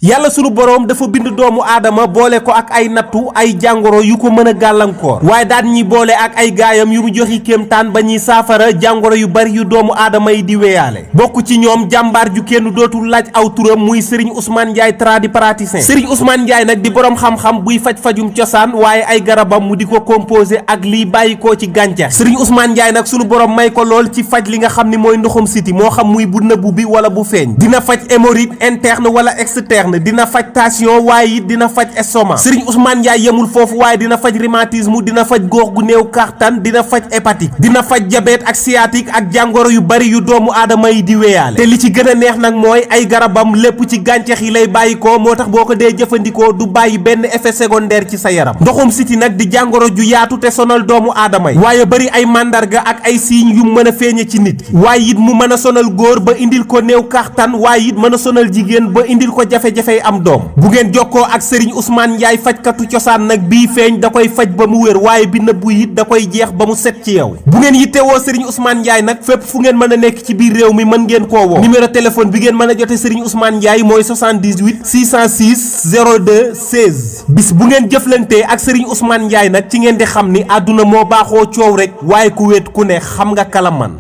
yàlla sunu boroom dafa bind doomu aadama boole ko ak ay nattu ay jàngoro yu ko mën a gàllankoor waaye daan ñi boole ak ay gaayam yu mu joxi kéemtaan ba ñuy saafara jàngoro yu bari yu doomu aadama yi di weyaale bokk ci ñoom jàmbaar ju kenn dootul laaj aw turam muy Serigne Ousmane Ndiaye tradipraticien Serigne Ousmane Ndiaye nag di boroom xam-xam buy faj-fajum cosaan waaye ay garabam mu di ko composé ak liy bàyyi koo ci gàncax Serigne Ousmane Ndiaye nag sunu boroom may ko lool ci faj li nga xam ni mooy ndoxum siti moo xam muy bu nëbbu bi wala bu feeñ dina faj hémorroïde interne wala externe dina faj tension waaye it dina faj estomac Serigne Ousmane Ndiaye yemul foofu waaye dina faj rhumatisme dina faj góox gu néew kàttan dina faj hépatique dina faj diabète ak sciatique ak jàngoro yu bari yu doomu aadama yi di weyaale te li ci gën a neex nag mooy ay garabam lépp ci gàncax yi lay bàyyi ko moo tax boo ko dee jëfandikoo du bàyyi benn effet secondaire ci sa yaram ndoxum siti nag di jàngoro ju yaatu te sonal doomu aadama yi waaye bari ay màndarga ak ay signes yu mën a feeñe ci nit waaye it mu mën a sonal góor ba indil ko néew kàttan waaye it mën a sonal jigéen ba indil ko jafe-jafey am doom bu ngeen jokkoo ak Serigne Ousmane Ndiaye fajkatu cosaan nag bii feeñ da koy faj ba mu wér waaye bi nëbbu it da koy jeex ba mu set ci yow bu ngeen yittewoo Serigne Ousmane Ndiaye nag fépp fu ngeen mën a nekk ci biir réew mi mën ngeen koo woo numéro téléphone bi ngeen mën a jote Serigne Ousmane Ndiaye mooy 78 606 02 16 bis bu ngeen jëflantee ak Serigne Ousmane Ndiaye nag ci ngeen di xam ni àdduna moo baaxoo coow rek waaye ku wéet ku ne xam nga kala man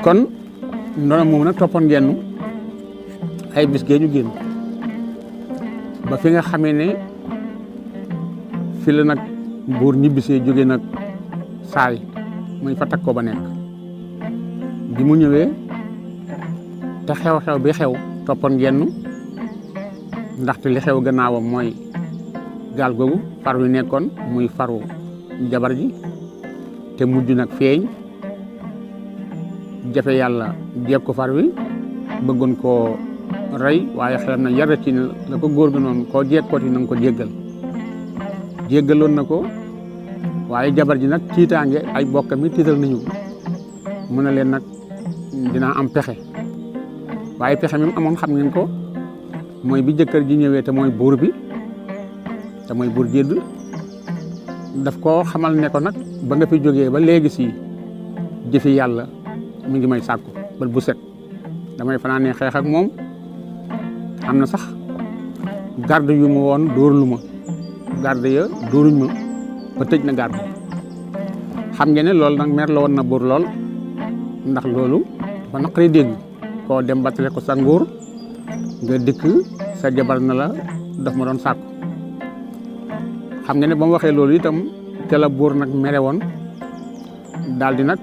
kon noonu moom nag toppoon ngeen ay bis gee ñu génn ba fi nga xamee ne fi la nag buur ñibbisee jóge nag saay muy fa takk ko ba nekk bi mu ñëwee te xew-xew bi xew toppoon ngeen ndaxte li xew gannaawam mooy gaal googu far wi nekkoon muy faru jabar ji te mujj nag feeñ jafe yàlla jeeg ko far wi bëggoon koo rey waaye xelam na yar ci ne la ko góor gi noonu koo jeeg kooti na nga ko jéggaloon na ko waaye jabar ji nag tiitaange ay bokkam yi tiital nañu mu ne leen nag dinaa am pexe waaye pexe mi amoon xam ngeen ko mooy bi jëkkër ji ñëwee te mooy buur bi te mooy buur jédd daf koo xamal ne ko nag ba nga fi jógee ba léegi si jëfi yàlla mi ngi may sàkku bal bu set damay fanaanee xeex ak moom am na sax garde yu ma woon dóorlu ma garde ya dóoruñ ma ba tëj na garde xam ngeen ne loolu nag mer la woon na buur lool ndax loolu dafa naqari dégg koo dem battale ko sa nguur nga dikk sa jabar na la daf ma doon sàkku xam nga ne ba mu waxee loolu itam te la buur nag mere woon daal di nag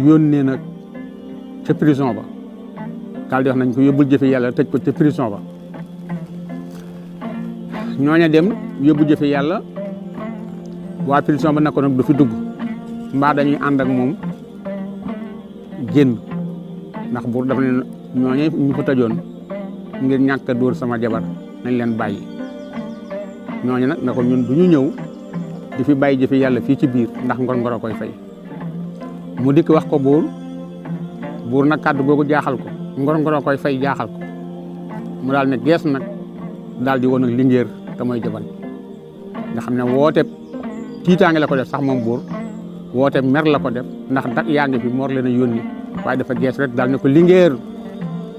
yónnee nag ca prison ba daal di wax nañ ko yóbbul jëfe yàlla tëj ko ca prison ba ñooña dem yóbbu jëfe yàlla waa prison ba nekkoon nag du fi dugg mbaa dañuy ànd ak moom génn ndax buur dafa ne ñooña ñu fa tëjoon ngir ñàkk a dóor sama jabar nañ leen bàyyi ñooña nag ne ko ñun du ñu ñëw di fi bàyyi jëfe yàlla fii ci biir ndax ngor a koy fay mu dikk wax ko buur nag kàddu googu jaaxal ko ngor a koy fay jaaxal ko mu daal ne gees nag daal di woon ak lingéer te mooy jabar nga xam ne woote tiitaange la ko def sax moom buur woote mer la ko def ndax dak yaa ngi fi moor leen a yónni waaye dafa gees rek daal ne ko lingéer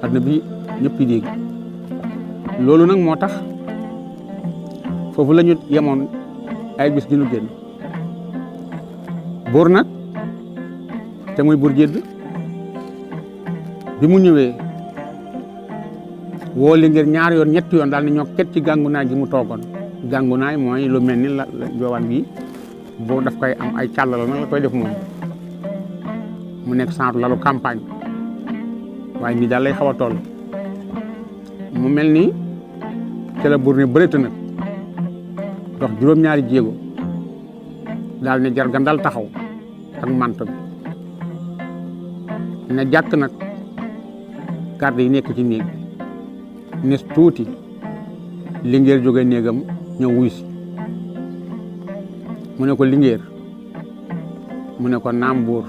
aduna bi ñëpp yi dégg loolu nag moo tax foofu la ñu yemoon ay bis dinu génn buur nag te muy buur jédd bi mu ñëwee woo lingéer ñaari yoon ñetti yoon daal ne ñoo ket ci gàngunaay gi mu toogoon gàngunaay mooy lu mel ni la joowaan gi boo daf koy am ay càllala nag la koy def moom mu nekk centre lalu campagne waaye nii daal lay xaw a toll mu mel ni ca la buur ne bëreet nag dox juróom-ñaari jéego daal ne jargan dal taxaw ak manto bi ne jàkk nag garde yi nekk ci néeg bi nes tuuti lingéer jóge néegam ñëw wuy si mu ne ko lingéer mu ne ko naam buur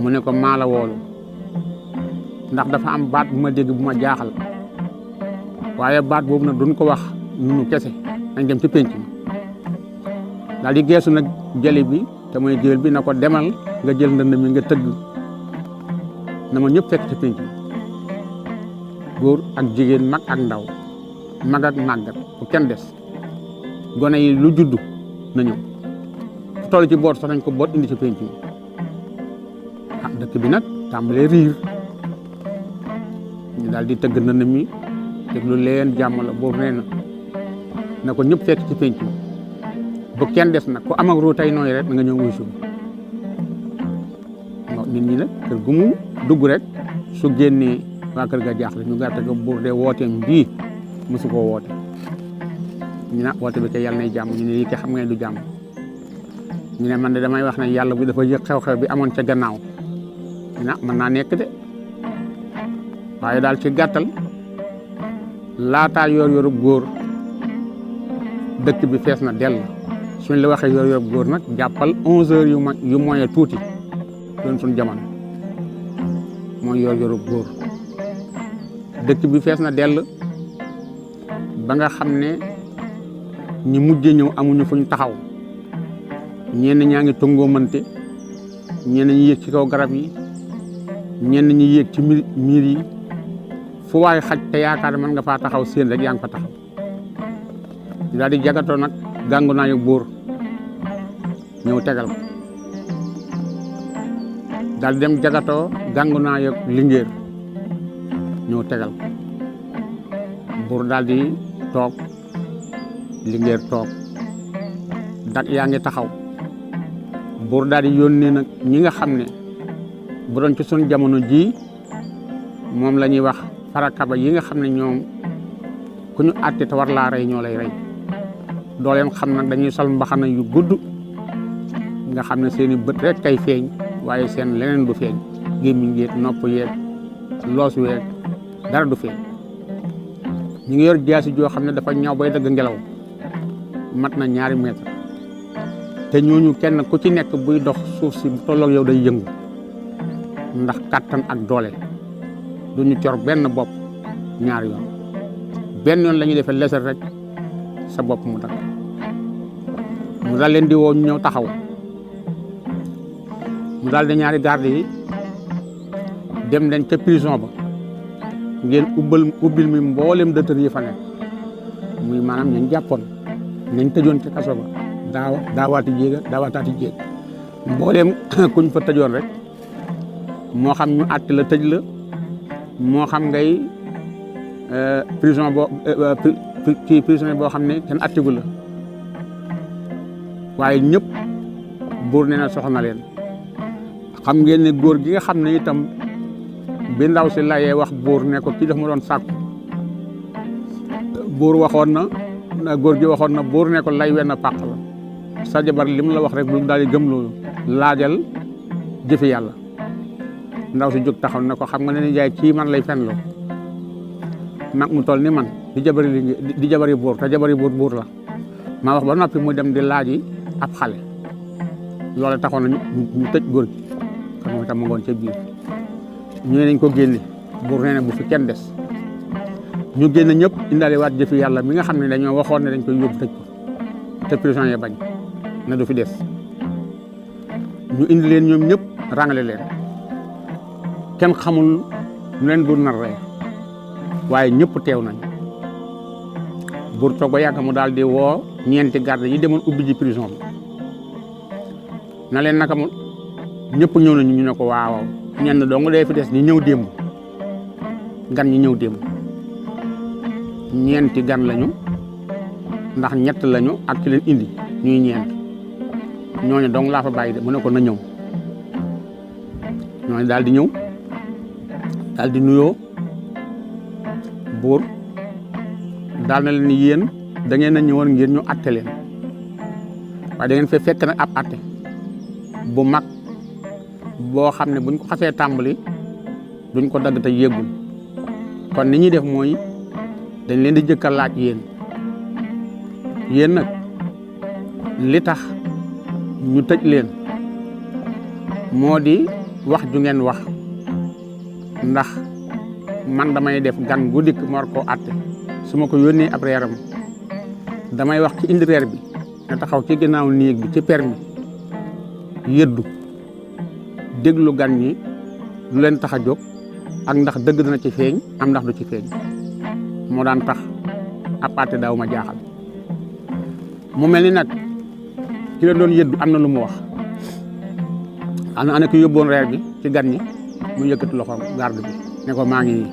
mu ne ko maala woolu ndax dafa am baat bu ma dégg bu ma jaaxal waaye baat boobu nag duñ ko wax nunu kese nañ dem ci pénc mi daal di geesu nag jëli bi te mooy géwél bi na ko demal nga jël ndënd mi nga tëgg na ma ñëpp fekk ci pénc mi góor ak jigéen mag ak ndaw mag ak màggat bu kenn des gone yi lu juddu na ñëw fu toll ci boot sax nañ ko boot indi ci penc mi dëkk bi nag tàmbalee riir ñu daal di tëgg ndënd mi déglu leen jàmm la boobu nee na ko ñëpp fekk ci penc mi bu kenn des nag ku am ak ruu tey nooy rek na nga ñëw wuy suuf nit ñi nag kër gu mu dugg rek su génnee waa kër ga jaaxle ñu gàtte ko buur de wooteem bii mosu koo woote ñu ne woote bi kay yàlla nay jàmm ñu ne lii kay xam nga du jàmm ñu ne man de damay wax ne yàlla bi dafa yëg xew-xew bi amoon ca gannaaw ñu ne mën naa nekk de waaye daal ci gàttal laataa yor-yorub góor dëkk bi fees na dell suñ la waxee yor-yorub góor nag jàppal 11 heures yu moyen tuuti doon suñ jamono mooy yor-yorub góor dëkk bi fees na dell ba nga xam ne ñi mujj ñëw amuñu fuñ taxaw ñenn ñaa ngi tongoo mënte ñenn ñi yéeg ci kaw garab yi ñenn ñi yéeg ci miir yi fu waay xaj te yaakaar mën nga faa taxaw seen rek yaa ngi fa taxaw daal di jagatoo nag gàngu naa yu buur ñëw tegal ko daal di dem jagatoo gàngu naa yu lingéer ñëw tegal ko buur daal di toog lingéer toog dak yaa ngi taxaw buur daal di yónnee nag ñi nga xam ne bu doon ci suñu jamono ji moom la ñuy wax farakaba yi nga xam ne ñoom ku ñu àtte te war laa rey ñoo lay rey doo leen xam nag dañuy sol mbaxana yu gudd nga xam ne seeni bët rek kay feeñ waaye seen leneen du feeñ gémmiñ yeeg nopp yeeg loos weeg dara du feeñ ñu ngi yor jaasi joo xam ne dafa ñaw bay dëgg ngelaw mat na 2 mètre te ñooñu kenn ku ci nekk buy dox suuf si bu tolloog yow day yëngu ndax kàttan ak doole duñu cor benn bopp 2 yoon benn yoon la ñuy defee leser rek sa bopp mu dakk mu daal leen di woo ñu ñëw taxaw mu daal di 2 garde yi dem leen ca prison ba ngeen ubbil mi mboolem dëtër yi fa nekk muy maanaam ñu jàppoon nañ tëjoon ci kaso ba daawaataati jéeg mboolem kuñ fa tëjoon rek moo xam ñu àtte la tëj la moo xam ngay prisonnier boo xam ne kenn àttigu la waaye ñëpp buur nee na soxna leen xam ngeen ne góor gi nga xam ne itam bi ndaw si layee wax buur ne ko kii daf ma doon sàkku buur waxoon na góor gi waxoon na buur ne ko lay wenn pàq la sa jabar li mu la wax rek bu daal di gëm loolu laajal jëfi yàlla ndaw si jóg taxaw ne ko xam nga ne ni jaay kii man lay fenloo mag mu toll ni man di jabari buur te jabari buur la maa wax ba noppi mu dem di laaji ab xale loolu taxoon na ñu tëj góor gi kon moom itam mu ngoon ca biir ñu ne nañ ko génne buur nee na bu fi kenn des ñu génne ñëpp indaale waat jëfi yàlla mi nga xam ne dañoo waxoon ne dañ koy yóbbu tëj ko te prison ya bañ na du fi des ñu indi leen ñoom ñëpp rangale leen kenn xamul nu leen buur nar rey waaye ñëpp teew nañ buur toog ba yàgg mu daal di woo ñeenti garde yi demoon ubbi ji prison bi na leen naka mu ñëpp ñëw nañu ñu ne ko waaw ñenn dong day fi des ñi ñëw démb gan ñi ñëw démb ñeenti gan lañu ndax ñett lañu ak ki leen indi ñuy ñeent ñooñu dong laa fa bàyyi de mu ne ko na ñëw ñooñu daal di ñëw daal di nuyoo buur daal na leen ni yéen da ngeen a ñëwoon ngir ñu atte leen waaye da ngeen fee fekk nag ab atte bu mag boo xam ne buñ ko xasee tàmbali duñ ko dagg te yéggul kon ni ñuy def mooy dañ leen di jëkk a laaj yéen nag li tax ñu tëj leen moo di wax ju ngeen wax ndax man damay def gan gu dikk ma war koo atte su ma ko yónnee ab reeram damay wax ci indi reer bi nga taxaw ci ginnaaw néeg bi ci permi yëddu déglu gan ñi lu leen tax a jóg ak ndax dëgg dana ci feeñ am ndax du ci feeñ moo daan tax ab àtte daaw ma jaaxal mu mel ni nag ki la doon yëddu am na lu mu wax ana ki yóbboon reer bi ci gan ñi mu yëkkati loxoom garde bi ne ko maa ngi nii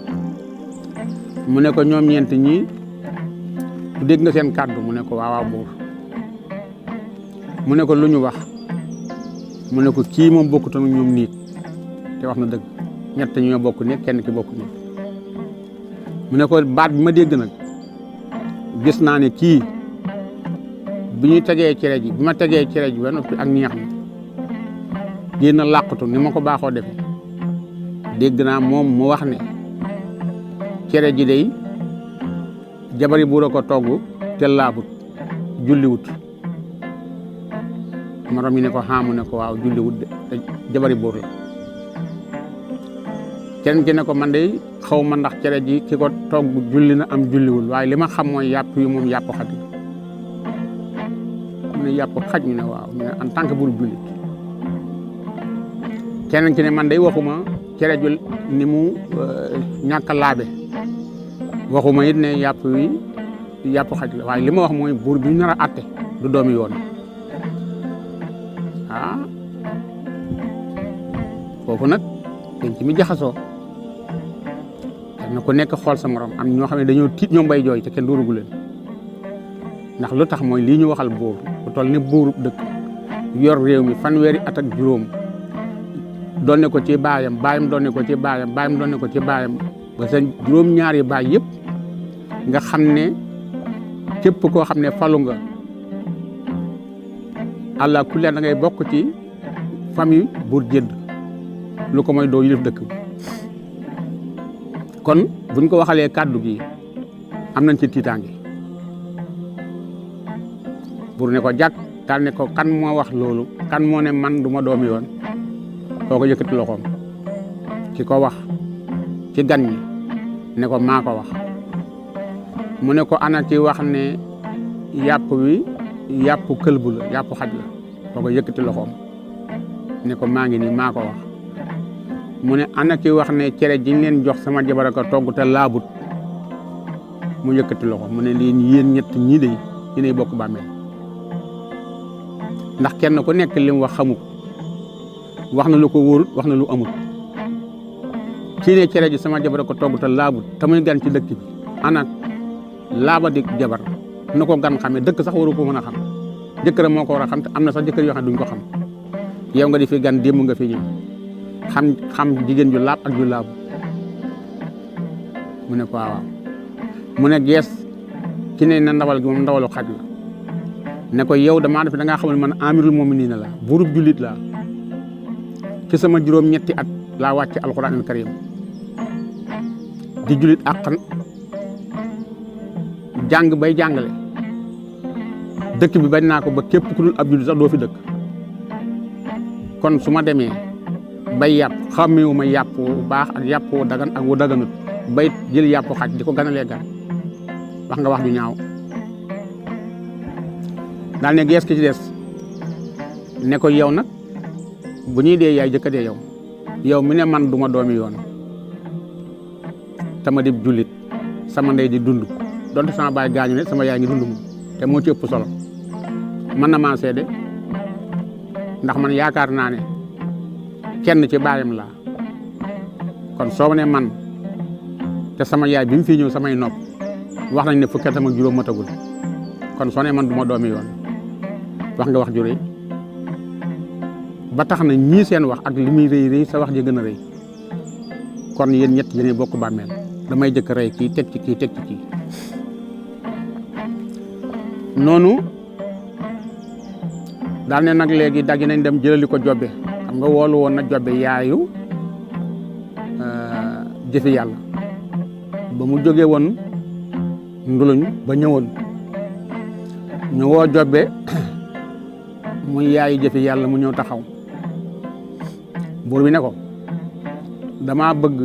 mu ne ko ñoom ñeent ñii dégg nga seen kàddu mu ne ko waawaaw buur mu ne ko lu ñu wax mu ne ko kii moom bokkutoon ñoom niit te wax na dëgg ñett ñoo bokk nekk kenn ki bokk niit mu ne ko baat bi ma dégg nag gis naa ne kii bi ñu tegee cere ji bi ma tegee cere ji ba noppi ak ñeex mi génn làqatu ni ma ko baaxoo defee dégg naa moom mu wax ne cere ji day jabari buur a ko togg te laabut julliwut morom yi ne ko xaamu ne ko waaw julliwut de te jabari buur la kenn ki ne ko man de xaw ma ndax cere ji ki ko togg julli na am julliwul waaye li ma xam mooy yàpp yi moom yàpp xaj la mu ne yàpp xaj ñu ne waaw ñu ne en tant que buur jullit kenn ki ne man de waxuma cere ju ni mu ñàkk a laabe waxuma it ne yàpp wi yàpp xaj la waaye li ma wax mooy buur bi ñu nar a atte du doomi yoon foofu nag dañ ci mi jaxasoo na ko nekk xool sa morom am ñoo xam ne dañoo tiit ñoom bay jooy te kenn dóorugu leen ndax lu tax mooy lii ñu waxal buur bu toll ne buurub dëkk yor réew mi fanweeri at ak juróom doon ne ko ci baayam doon ne ko ci baayam doon ne ko ci baayam ba sa juróom-ñaari baay yëpp nga xam ne képp koo xam ne falu nga àlla ku leen da ngay bokk ci famille buur jëdd lu ko mooy doo yilif dëkk kon buñ ko waxalee kàddu gi am nañ ci tiitaange buur ne ko jàkk daal ne ko kan moo wax loolu kan moo ne man du ma doomi yoon koo ko yëkkati loxoom ki ko wax ci gan ñi ne ko maa ko wax mu ne ko ana ki wax ne yàpp wi yàpp këlbu la yàpp xaj la koo ko yëkkati loxoom ne ko maa ngi nii maa ko wax mu ne ana ki wax ne cere ji ñu leen jox sama jabar a ko togg te laabut mu yëkkati loxo mu ne leen yéen ñett ñii de yéenay bokk bàmmeel ndax kenn ku nekk li mu wax xamu ko wax na lu ko wóorut wax na lu amut kii ne cere ji sama jabar a ko togg te laabut te muy gan ci dëkk bi ana laaba di jabar na ko gan xamee dëkk sax waru ko mën a xam jëkkëram moo ko war a xam te am na sax jëkkër yoo xam ne duñ ko xam yow nga di fi gan démb nga fi ñëw xam jigéen ju laab ak ju laabu mu ne ko waaw mu ne gees ki ne na ndawal gi moom ndawalu xaj la ne ko yow damaa def da ngaa xamal man amirul mu'minin la buurub jullit la ci sama juróom-ñetti at laa wàcce alquranul karim di jullit àqan jàng bay jàngale dëkk bi bañ naa ko ba képp ku dul ab jullit sax doo fi dëkk kon su ma demee bay yàpp xàmmeewu ma yàpp wu baax ak yàpp wu dagan ak wu daganut bay jël yàpp xaj di ko ganalee gan wax nga wax ju ñaaw daal ne gees ki ci des ne ko yow nag bu ñuy dee yaay jëkka dee yow mi ne man du ma doomi yoon tama di jullit sama ndey di dund donte sama baay gaañu ne sama yaay ngi dund moom te moo ci ëpp solo mën na maa seede ndax man yaakaar naa ne kenn ci baayam laa kon soo ne man te sama yaay bi mu fi ñëw samay nopp wax nañ ne fukki at ak juróom matagul kon soo ne man du ma doomi yoon wax nga wax ju rëy ba tax na ñii seen wax ak li muy rëy sa wax ji gën a rëy kon yéen ñett yéen bokk bàmmeel damay jëkk rëy kii teg ci kii noonu daal ne nag léegi daggi nañ dem jëlali ko jobbe xam nga woolu woon na jobbe yaayu jëfi yàlla ba mu jógee woon nduluñ ba ñëwoon ñu woo jobbe muy yaayu jëfi yàlla mu ñëw taxaw buur bi ne ko dama bëgg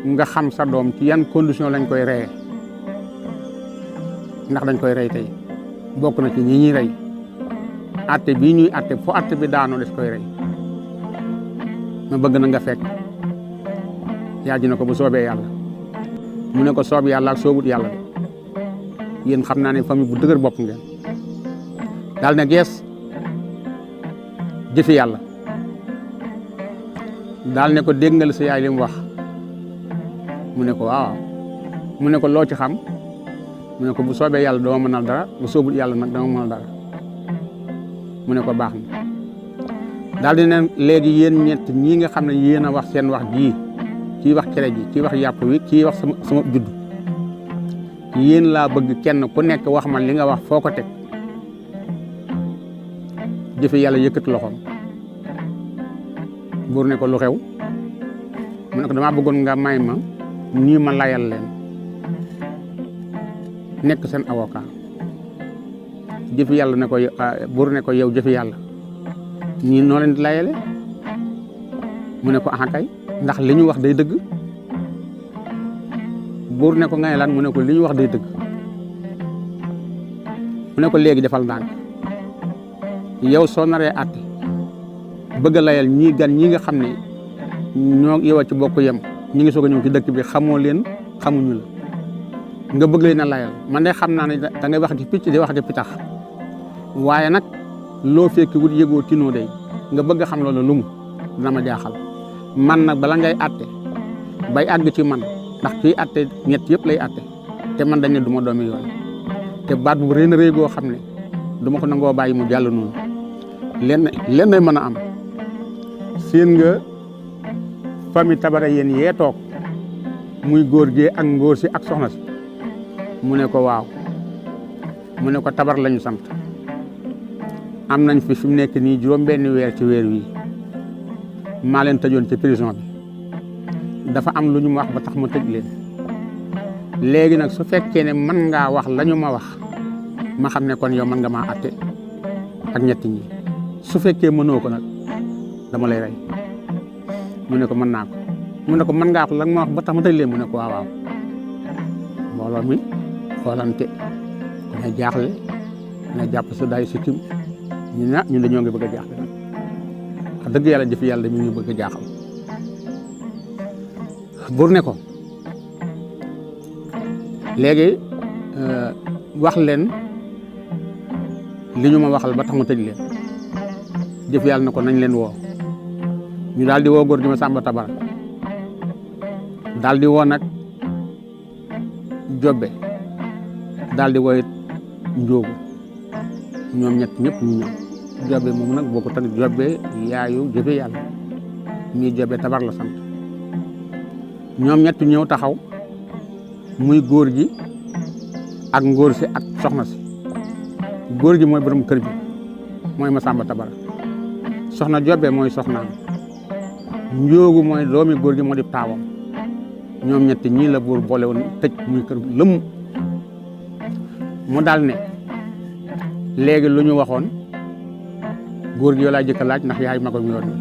nga xam sa doom ci yan condition lañ koy reyee ndax dañ koy rey tey bokk na ci ñi ñuy rey atte bii ñuy atte fo atte bi daanoo des koy rey ma bëgg na nga fekk yaay ji ne ko bu soobee yàlla mu ne ko soob yàlla ak soobut yàlla de yéen xam naa ne famille bu dëgër bopp ngeen daal ne gees jëfi yàlla daal ne ko dégg nga la sa yaay li mu wax mu ne ko waaw mu ne ko loo ci xam mu ne ko bu soobee yàlla dama mënal dara bu soobut yàlla nag dama mënal dara mu ne ko baax na daal di ne léegi yéen ñett ñii nga xam ne yéen a wax seen wax jii kii wax cere ji kii wax yàpp wi kii wax sama judd yéen laa bëgg kenn ku nekk wax man li nga wax foo ko teg jëfe yàlla yëkkati loxoom buur ne ko lu xew mu ne ko damaa bëggoon nga may ma nii ma layal leen nekk seen avocat jëfe yàlla ne ko buur ne ko yow jëfe yàlla ñii noo leen di layale mu ne ko ah kay ndax li ñu wax day dëgg buur ne ko ngay lan mu ne ko li ñu wax day dëgg mu ne ko léegi defal ndànk yow soo naree àtte bëgg a layal ñii gan ñi nga xam ne ñoo yow a ci bokk yem ñi ngi soog a ñëw ci dëkk bi xamoo leen xamuñu la nga bëgg leen a layal man de xam naa ne da ngay wax di picc di wax di pitax waaye nag loo fekki wut yëgoo tinoo day nga bëgg a xam loolu lu mu dina ma jaaxal man nag bala ngay àtte bay àgg ci man ndax kii àtte ñett yëpp lay àtte te man dañ ne du ma doomi yoon te baat bu rëy na rëy goo xam ne du ma ko nangoo bàyyi mu jàll noonu lenn mën a am seen nga famille Tabara yéen yee toog muy góor gi ak ngóor si ak soxna si mu ne ko waaw mu ne ko Tabar lañu sant am nañ fi mu nekk nii juróom-benni weer ci weer wi maa leen tëjoon ci prison bi dafa am lu ñu ma wax ba tax ma tëj leen léegi nag su fekkee ne mën ngaa wax la ñu ma wax ma xam ne kon yow mën nga maa atte ak ñetti ñi su fekkee mënoo ko nag dama lay rey mu ne ko mën naa ko mu ne ko mën ngaa wax la ma wax ba tax ma tëj leen mu ne ko waaw waaw mbooloo mi xoolante ku ne jaaxle ne jàpp sa daay si tim ñu ne ñun dañoo ngi bëgg a jaaxle nag wax dëgg yàlla jëfi yàlla mi ngi bëgg a jaaxal buur ne ko léegi wax leen li ñu ma waxal ba tax ma tëj leen jëf yàlla na ko nañ leen woo ñu daal di woo góor gi ma Samba Tabara daal di woo nag Jobbe daal di woo it Njóogu ñoom ñett ñëpp ñu ñëw Jobbe moom nag boo ko tamit Jobbe yaayu jëfe yàlla mii Jobbe Tabar la sant ñoom ñett ñëw taxaw muy góor gi ak ngóor si ak soxna si góor gi mooy borom kër bi mooy Masamba Tabara soxna Jobbe mooy soxnaam Njóogu mooy doomi góor gi moo di taawam ñoom ñett ñii la buur boole woon tëj muy kër lëmm mu daal ne léegi lu ñu waxoon góor gi yow laa jëkk a laaj ndax yaay magam yoon wi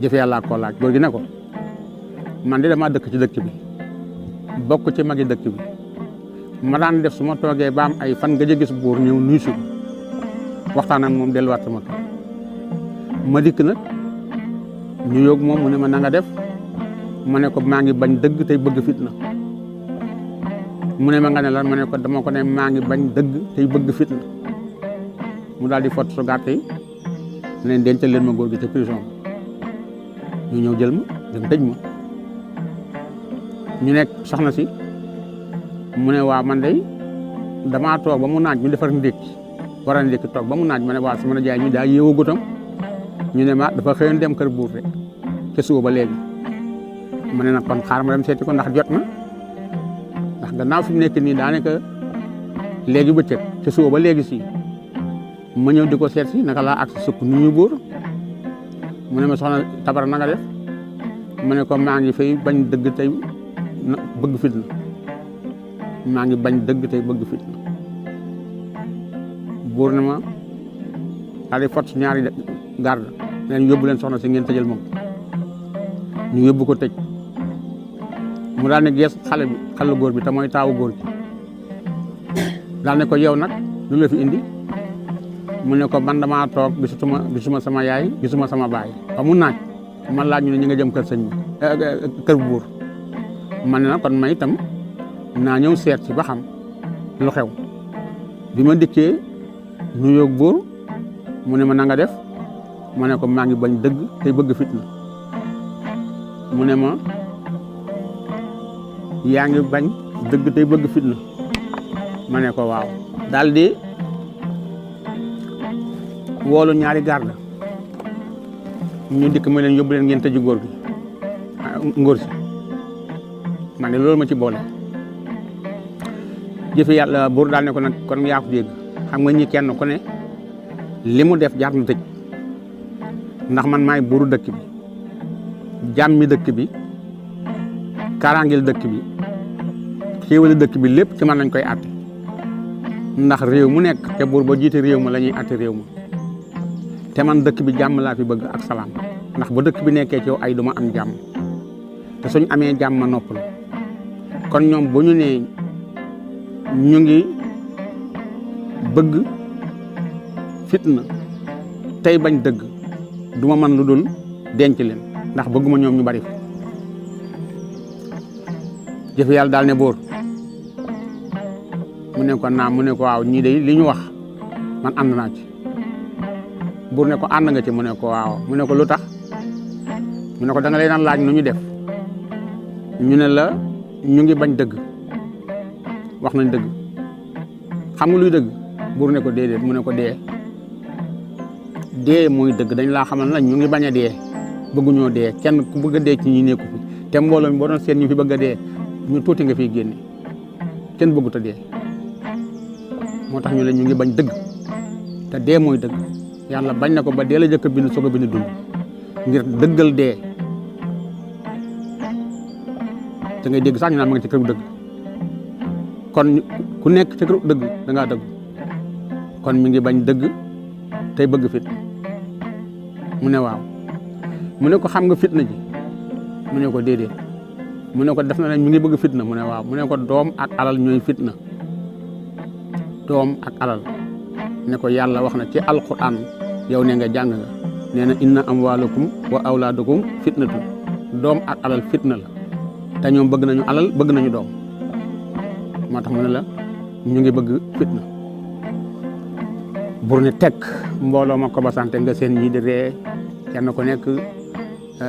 jëfe yàlla koo laaj góor gi ne ko man de damaa dëkk ci dëkk bi bokk ci magi dëkk bi ma daan def su ma toogee ba am ay fan nga gis buur ñëw nuyu si waxtaan ak moom delluwaat sama kër ma dikk nag ñu yóg moom mu ne ma na nga def ma ne ko maa ngi bañ dëgg tey bëgg fitna mu ne ma nga ne lan ma ne ko dama ko ne maa ngi bañ dëgg tey bëgg fitna mu daal di fott su gàtt yi ne leen dencal leen ma góor gi te prison ñu ñëw jël ma dem tëj ma ñu nekk soxna si mu ne waa man day damaa toog ba mu naaj ñu defar ndékki war a ndékki toog ba mu naaj ma ne waa sama jaay ñu daa yeewu gutam ñu ne ma dafa xëyoon dem kër buur rek ca suba ba léegi ma ne nag kon xaar ma dem seeti ko ndax jot na ndax gannaaw fi mu nekk nii daanaka léegi bëccëg ca suba ba léegi si ma ñëw di ko seet si naka laa ak sukk nuyu buur mu ne ma soxna Tabara na nga def ma ne ko maa ngi fay bañ dëgg tey bëgg fitna maa ngi bañ dëgg tey bëgg fitna buur na ma daal di fot ñaari garde leen yóbbu leen soxna si ngeen tëjal moom ñu yóbbu ko tëj mu daal ne gees xale góor bi te mooy taawu góor gi daal ne ko yow nag lu la fi indi mu ne ko man damaa toog gisuma sama yaay gisuma sama baay ba mu naaj man laaj ñu ne ñu nga jëm kër sëñ bi kër buur man na kon may itam naa ñëw seet ci ba xam lu xew bi ma dikkee nuyoo buur mu ne ma na nga def ma ne ko maa ngi bañ dëgg tey bëgg fitna mu ne ma yaa ngi bañ dëgg tey bëgg fitna ma ne ko waaw daal di woolu ñaari garde ñu dikk ma leen yóbbu leen ngeen tëju góor gi ngóor si man ne loolu ma ci boole jëfe yàlla buur daal ne ko nag kon yaa ko dégg xam nga ñi kenn ku ne li mu def jaar na tëj ndax man maay buuru dëkk bi jàmmi dëkk bi kaaraangeel dëkk bi xéewali dëkk bi lépp ci man lañ koy àtte ndax réew mu nekk te buur ba jiite réew ma la ñuy àtte réew ma te man dëkk bi jàmm laa fi bëgg ak salaam ndax ba dëkk bi nekkee ci yow ay duma am jàmm te suñ amee jàmm ma noppal kon ñoom bu ñu nee ñu ngi bëgg fitna tey bañ dëgg duma man lu dul denc leen ndax bëgguma ñoom ñu bari fi jëf yàlla daal ne buur mu ne ko naam mu ne ko waaw ñii de li ñu wax man ànd naa ci buur ne ko ànd nga ci mu ne ko waaw mu ne ko lu tax mu ne ko da nga leen laaj nu ñu def ñu ne la ñu ngi bañ dëgg wax nañ dëgg xam nga luy dëgg buur ne ko déedéet mu ne ko dee mooy dëgg dañ laa xamal nañ ñu ngi bañ a dee bëgguñoo dee kenn ku bëgg a dee ci ñi nekku fi te mbooloo mi boo doon seen ñu fi bëgg a dee ñu tuuti nga fiy génne kenn bëggut a dee moo tax ñu ne ñu ngi bañ dëgg te dee mooy dëgg yàlla bañ na ko ba dee la jëkk a bind soog a bind dund ngir dëggal dee te ngay dégg sax ñu naan ma nga ci këru dëgg kon ku nekk ci këru dëgg da ngaa dëgg kon mi ngi bañ dëgg tey bëgg fit mu ne waaw mu ne ko xam nga fitna ji mu ne ko déedéet mu ne ko def na ne mi ngi bëgg fitna mu ne waaw mu ne ko doom ak alal ñooy fitna doom ak alal ne ko yàlla wax na ci alquran yow ne nga jàng nga nee na inna amwaalakum wa awlaadakum fitnatu doom ak alal fitna la te ñoom bëgg nañu alal bëgg nañu doom moo tax mu ne la ñu ngi bëgg fitna bur ne tekk mbooloo ma ko ba sante nga seen ñii di ree kenn ku nekk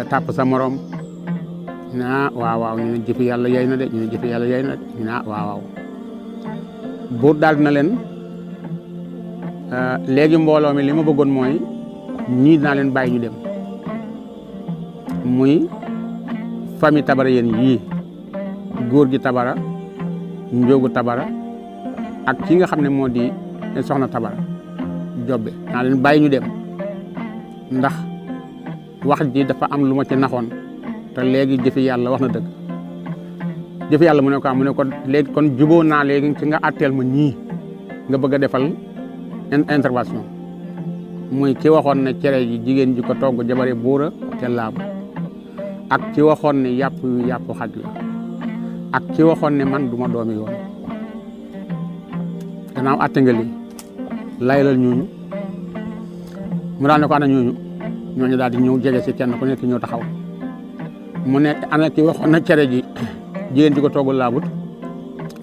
tàpp sa morom ñu ne waaw ñu ne jëfi yàlla yey na de ñu ne jëfi yàlla yey na de ñu ne waaw buur daal dina leen léegi mbooloo mi li ma bëggoon mooy ñii dinaa leen bàyyi ñu dem muy famille tabara yéen yii góor gi tabara njóogu tabara ak ki nga xam ne moo di soxna tabara jobbe naa leen bàyyi ñu dem ndax wax ji dafa am lu ma ci naxoon te léegi jëfi yàlla wax na dëgg jëfi yàlla mu ne ko mu ne ko léegi kon juboo naa léegi ci nga atteel ma ñii nga bëgg a defal intervention muy ki waxoon ne cere ji jigéen ji ko togg jabare buura te laabu ak ki waxoon ne yàpp xaj la ak ki waxoon ne man duma doomi yoon gannaaw atte nga lii laylal ñooñu mu daal ne ko ana ñooñu daal di ñëw jege si kenn ku nekk ñëw taxaw mu nekk ana ki waxoon na cere ji jigéen ji ko togg laabut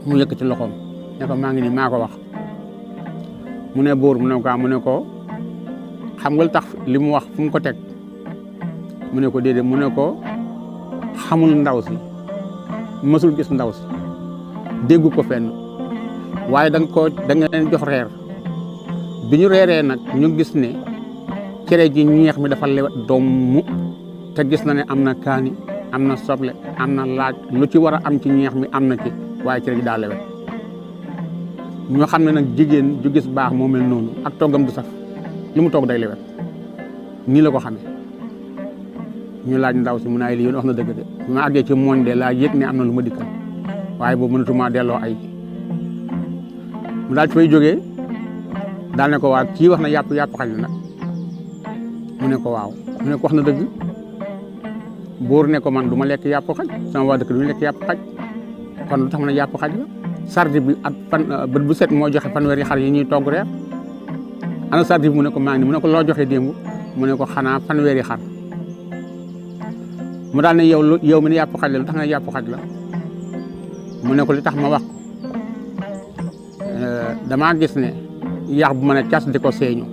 mu yëkk ci loxoom ne ko maa ngi nii maa ko wax mu ne buur mu ne ko xam nga lu tax li mu wax fu mu ko teg mu ne ko déedéet mu ne ko xamul ndaw si mësul gis ndaw si déggu ko fenn waaye da nga leen jox reer bi ñu reeree nag ñu gis ne cere ji ñeex mi dafa lewet doomu te gis na ne am na kaani am na soble am na laaj lu ci war a am ci ñeex mi am na ci waaye cere ji daa lewet ñoo xam ne nag jigéen ju gis baax moo mel noonu ak toggam du saf lu mu togg day lewet nii la ko xamee ñu laaj ndaw si mu ne ay lii wax na dëgg de bi ma àggee ci mooñ de laa yëg ne am na lu ma dikkal waaye boobu mënatuma delloo ay mu daal ci fay jógee daal ne ko waa kii wax na yàpp xaj na nag mu ne ko waaw mu ne ko wax na dëgg buur ne ko man du ma lekk yàpp xaj sama waa dëkk du ñu lekk yàpp xaj kon lu tax ma ne yàpp xaj la sardi bi ak bët bu set moo joxe fanweeri xar yi ñuy togg reer ana sardi bi mu ne ko maa ngi mu ne ko loo joxe démb mu ne ko xanaa fanweeri xar mu daal ne yow mi ne yàpp xaj la lu tax nga yàpp xaj la mu ne ko li tax ma wax ko damaa gis ne yax bu mën a cas di ko seeñu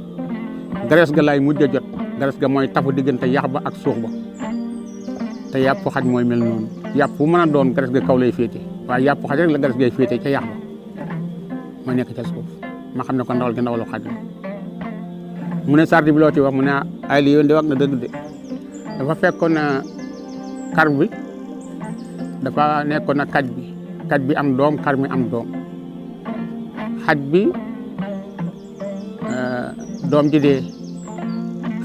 graisse ga lay mujj a jot graisse ga mooy tafu diggante yax ba ak suux ba te yàpp xaj mooy mel noonu yàpp bu mën a doon graisse ga kaw lay féete waaye yàpp xaj rek la graisse gay féete ca yax ba mooy nekk ca suuf ma xam ne ko ndawal gi ndawalu xaj la mu ne sardi bi loo ci wax mu ne ay li yoon di wax na dëgg de dafa fekkoon na kar bi dafa nekkoon na kaj bi am doom xar mi am doom xaj bi doom ji dee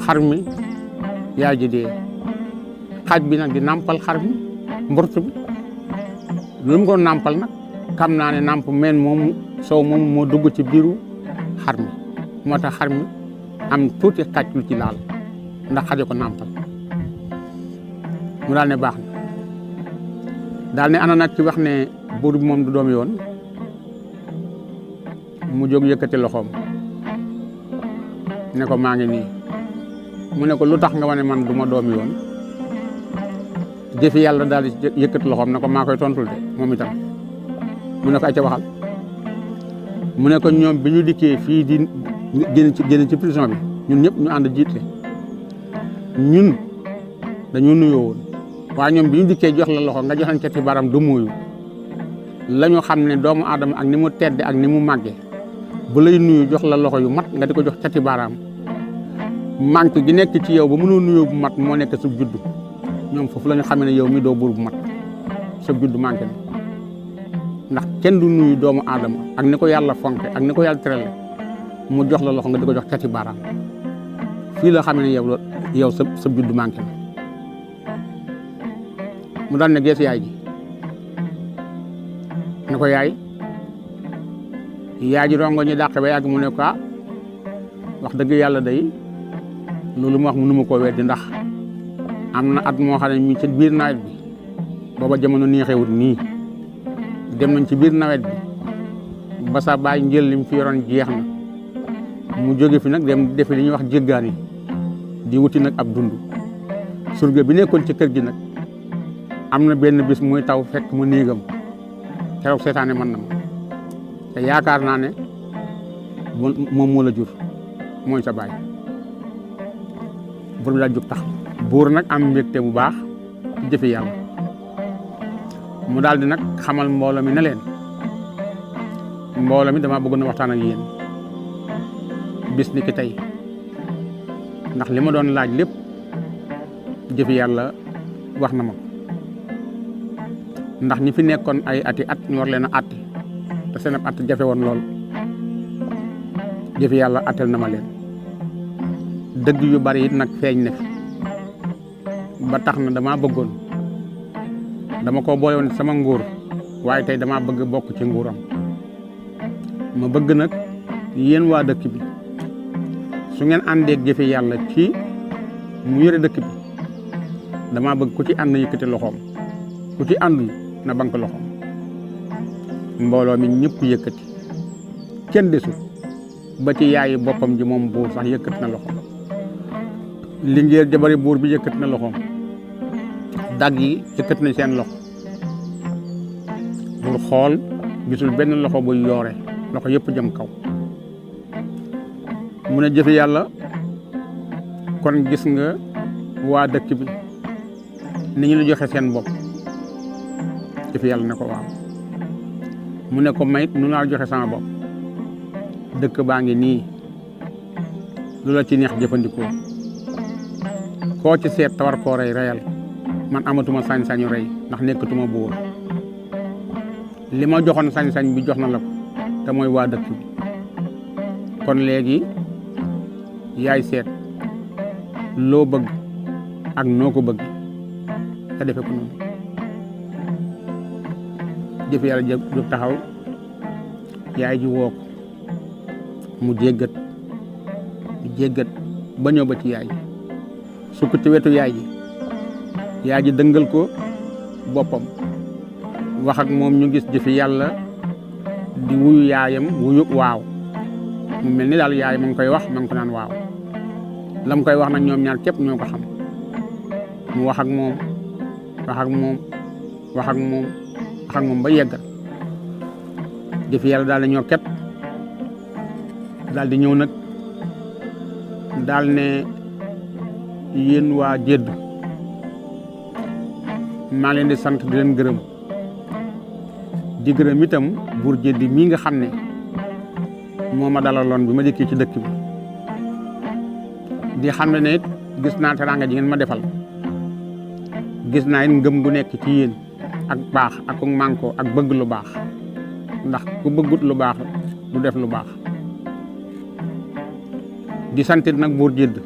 xar mi yaay ji dee xaj bi nag di nàmpal xar mi mburt bi lu mu ko nàmpal nag xam naa ne nàmp meen moomu soow moomu moo dugg ci biiru xar mi moo tax xar mi am tuuti xaj lu ci laal ndax xaje ko nàmpal mu daal ne baax na daal ne ana nag ci wax ne buur bi moom du doom yoon mu jóg yëkkati loxoom ne ko maa ngi nii mu ne ko lu tax nga wane man du ma doom yoon jëfi yàlla daal di yëkkati loxoom ne ko maa koy tontul de moom itam mu ne ko ay ca waxal mu ne ko ñoom bi ñu dikkee fii di génn ci prison bi ñun ñëpp ñu ànd jiitle ñun dañu nuyoo woon waaye ñoom bi ñu dikkee jox la loxo nga joxañ cati baram du muuyu la ñu xam ne doomu aadama ak ni mu tedde ak ni mu màgge bu lay nuyu jox la loxo yu mat nga di ko jox cati baaraam manque gi nekk ci yow ba mënoo nuyoo bu mat moo nekk sa juddu ñoom foofu la ñu xamee ne yow mi doo buur bu mat sa juddu manqué na ndax kenn du nuyu doomu aadama ak ni ko yàlla fonke ak ni ko yàlla terale mu jox la loxo nga di ko jox cati baaraam fii la xamee ne yow sa juddu manqué na mu daan ne gees yaay ji ne ko yaay ji rongo ñu dàq ba yàgg mu ne ko wax dëgg yàlla day loolu mu wax mënu ma koo weddi ndax am na at moo xam ne mi ci biir nawet bi booba jamono neexewut nii dem nañ ci biir nawet bi ba sa baay njël lim fi yoroon jeex na mu jóge fi nag dem defi li ñuy wax jéggaan yi di wuti nag ab dund surga bi nekkoon ci kër gi nag am na benn bis muy taw fekk mu néegam keroog seetaane mën na ma te yaakaar naa ne moom moo la jur mooy sa baay buur bi daal jóg tax buur nag am mbégte bu baax ci jëfe yàlla mu daal di nag xamal mbooloo mi ne leen mbooloo mi dama bëggoon a waxtaan ak yéen bis ni ki tey ndax li ma doon laaj lépp jëfe yàlla wax na ma ndax ñi fi nekkoon ay ati at ñu war leen a àtte te seen at jafe woon lool jëfe yàlla attel na ma leen dëgg yu bari it nag feeñ na fi ba tax na dama bëggoon dama ko boole woon sama nguur waaye tey dama bëgg bokk ci nguuram ma bëgg nag yéen waa dëkk bi su ngeen àndeeg jëfe yàlla ci mu yore dëkk bi dama bëgg ku ci ànd yëkkati loxoom ku ci àndul na bank loxoom mbooloo mi ñëpp yëkkati kenn desul ba ci yaayi boppam ji moom buur sax yëkkati na loxoom lingéer jabari buur bi yëkkati na loxoom dagg yi yëkkati na seen loxo buur xool gisul benn loxo buy yoore loxo yëpp jëm kaw mu ne jëfe yàlla kon gis nga waa dëkk bi ni ñu la joxe seen bopp jëfe yàlla ne ko waaw mu ne ko mayit nu laa joxe sama bopp dëkk baa ngi nii lu la ci neex jëfandikoo koo ci seet tawar koo rey reyal man amatuma sañ-sañu rey ndax nekkatuma buur li ma joxoon sañ-sañ bi jox na la ko te mooy waa dëkk bi kon léegi yaay seet loo bëgg ak noo ko bëgg te defe ko noonu jëf yàlla jóg taxaw yaay ji woo ko mu jéggat ba ñëw ba ci yaay ji sukk ci wetu yaay ji dëngal ko boppam wax ak moom ñu gis jëfi yàlla di wuyu yaayam wuyu waaw mu mel ni daal yaay ma ngi koy wax ma ngi ko naan waaw la mu koy wax nag ñoom ñaar képp ñoo ko xam mu wax ak moom wax ak moom wax ak moom ba yeggal jëf yàlla daal di ñoo ket daal di ñëw nag daal ne yéen waa Jeddu maa leen di sant di leen gërëm di gërëm itam buur Jeddi mii nga xam ne moo ma dalaloon bi ma dikkee ci dëkk bi di xam ne it gis naa teraanga ji ngeen ma defal gis naa it ngëm gu nekk ci yéen ak baax ak manko ak bëgg lu baax ndax ku bëggut lu baax du def lu baax di santit nag buur Jedd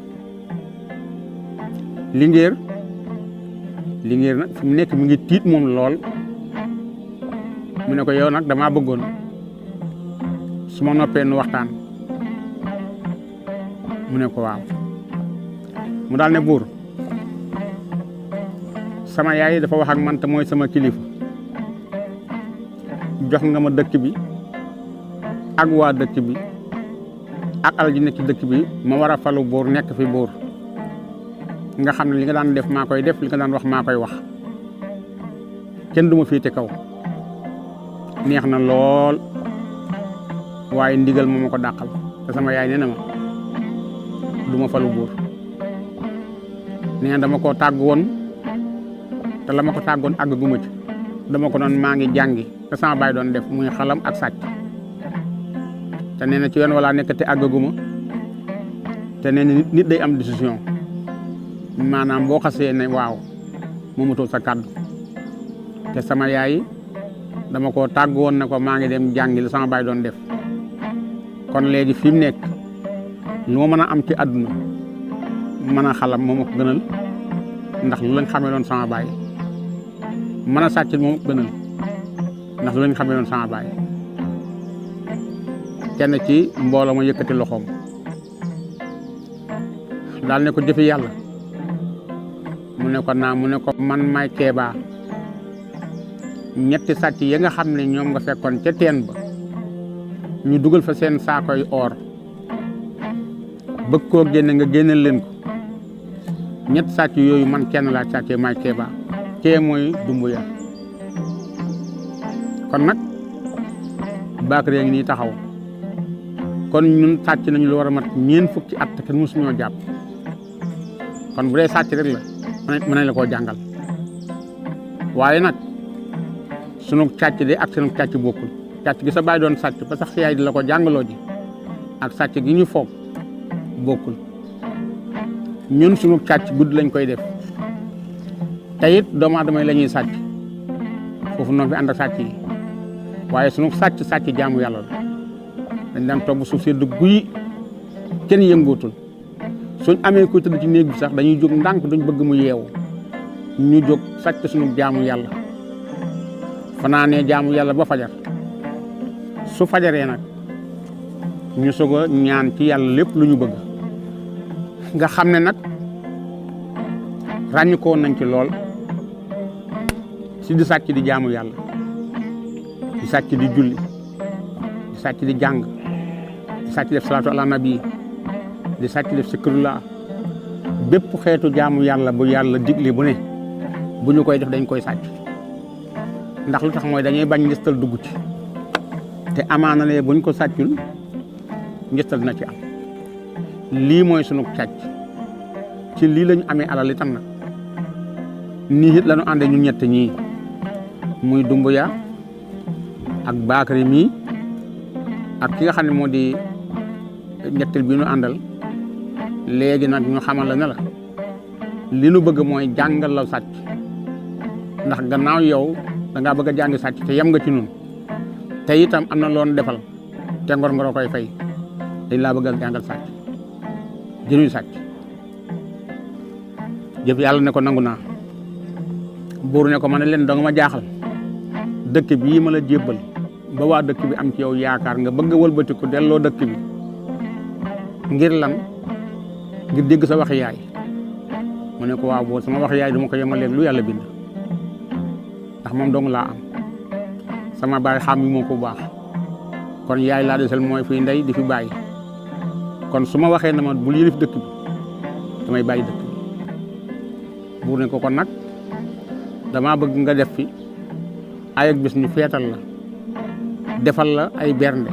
Linguère nag fi mu nekk mi ngi tiit moom lool mu ne ko yow nag damaa bëggoon su ma noppee nu waxtaan mu ne ko waaw mu daal ne buur sama yaay dafa wax ak man te mooy sama kilifa jox nga ma dëkk bi ak waa dëkk bi ak alal ji nekk ci dëkk bi ma war a falu buur nekk fi buur nga xam ne li nga daan def maa koy def li nga daan wax maa koy wax kenn du ma féete kaw neex na lool waaye ndigal moo ma ko dàqal te sama yaay nee na ma du ma falu buur nee na dama koo tàgg woon te la ma ko tàggoon àgg gu ma ci dama ko doon maa ngi jàngi te sama baay doon def muy xalam ak sàcc te nee na ci yoon wala nekk te àggaguma te nee na nit day am décision maanaam boo xasee ne waaw moomatul sa kàddu te sama yaay dama ko tàgg woon ne ko maa ngi dem jàngi la sama baay doon def kon léegi fi mu nekk lu ma mën a am ci àdduna mën a xalam moo ma ko gënal ndax lu lañ xamee doon sama baay mën a sàcc moo ma ko gënal ndax lu lañ xamee doon sama baay kenn ci mbooloo ma yëkkati loxoom daal ne ko jëfi yàlla mu ne ko naa mu ne ko man may Kéba ñetti sàcc yi nga xam ne ñoom nga fekkoon ca teen ba ñu dugal fa seen saakoy or bëgg koo génne nga génneel leen ko ñetti sàcc yooyu man kenn laa sàccee may Kéba kee mooy Dumbuya kon nag Bakary ngi nii taxaw kon ñun sàcc nañu lu war a mat ñeent fukki at te kenn mësuñoo jàpp kon bu dee sàcc rek la mën nañ la koo jàngal waaye nag sunu càcc de ak sunu càcc bokkul càcc gi sa baay doon sàcc ba sax si yaay di la ko jàngaloo ji ak sàcc gi ñu foog bokkul ñun sunu càcc gudd lañ koy def te it doomu aadama yi la ñuy sàcc foofu noonu fi ànd ak sàcc yi waaye sunu sàcc jaamu yàlla la dañ daan toog suuf si dugg yi kenn yëngootul suñ amee kuy tëdd ci néeg bi sax dañuy jóg ndànk duñ bëgg mu yeewu ñu jóg sàcc sunu jaamu yàlla fanaanee jaamu yàlla ba fajar su fajaree nag ñu soog a ñaan ci yàlla lépp lu ñu bëgg nga xam ne nag ràññikoo nañ ci lool si di sàcc di jaamu yàlla di sàcc di julli di sàcc di jàng di sàcc def salaatu ala nabi di sàcc def sikrullah bépp xeetu jaamu yàlla bu yàlla digle bu ne bu ñu koy def dañ koy sàcc ndax lu tax mooy dañuy bañ njëstal dugg ci te amaana ne buñ ko sàccul njëstal dina ci am lii mooy sunu càcc ci lii lañu amee alal itam nag nii it lañu àndee ñun ñett ñii muy Dumbuya ak Bakary mii ak ki nga xam ne moo di ñettel bi ñu àndal léegi nag ñu xamal la ne la li nu bëgg mooy jàngal la sàcc ndax gannaaw yow da ngaa bëgg a jàngi sàcc te yem nga ci nun te itam am na loon defal te ngor koy fay dañ laa bëgg a jàngal sàcc jënuy sàcc jëf yàlla ne ko nangu naa buur ne ko ma ne leen danga ma jaaxal dëkk bii ma la jébbal ba waa dëkk bi am ci yow yaakaar nga bëgg a wëlbatiku delloo dëkk bi ngir lan ngir dégg sa wax yaay mu ne ko waaw boo sama wax yaay dama ko yemaleeg lu yàlla bind ndax moom dong laa am sama baay xam yi moo ko baax kon yaay laa desel mooy fii ndey di fi bàyyi kon su ma waxee na ma bul yëlif dëkk bi damay bàyyi dëkk bi buur ne ko kon nag damaa bëgg nga def fi ay ak bis ñu feetal la defal la ay bernde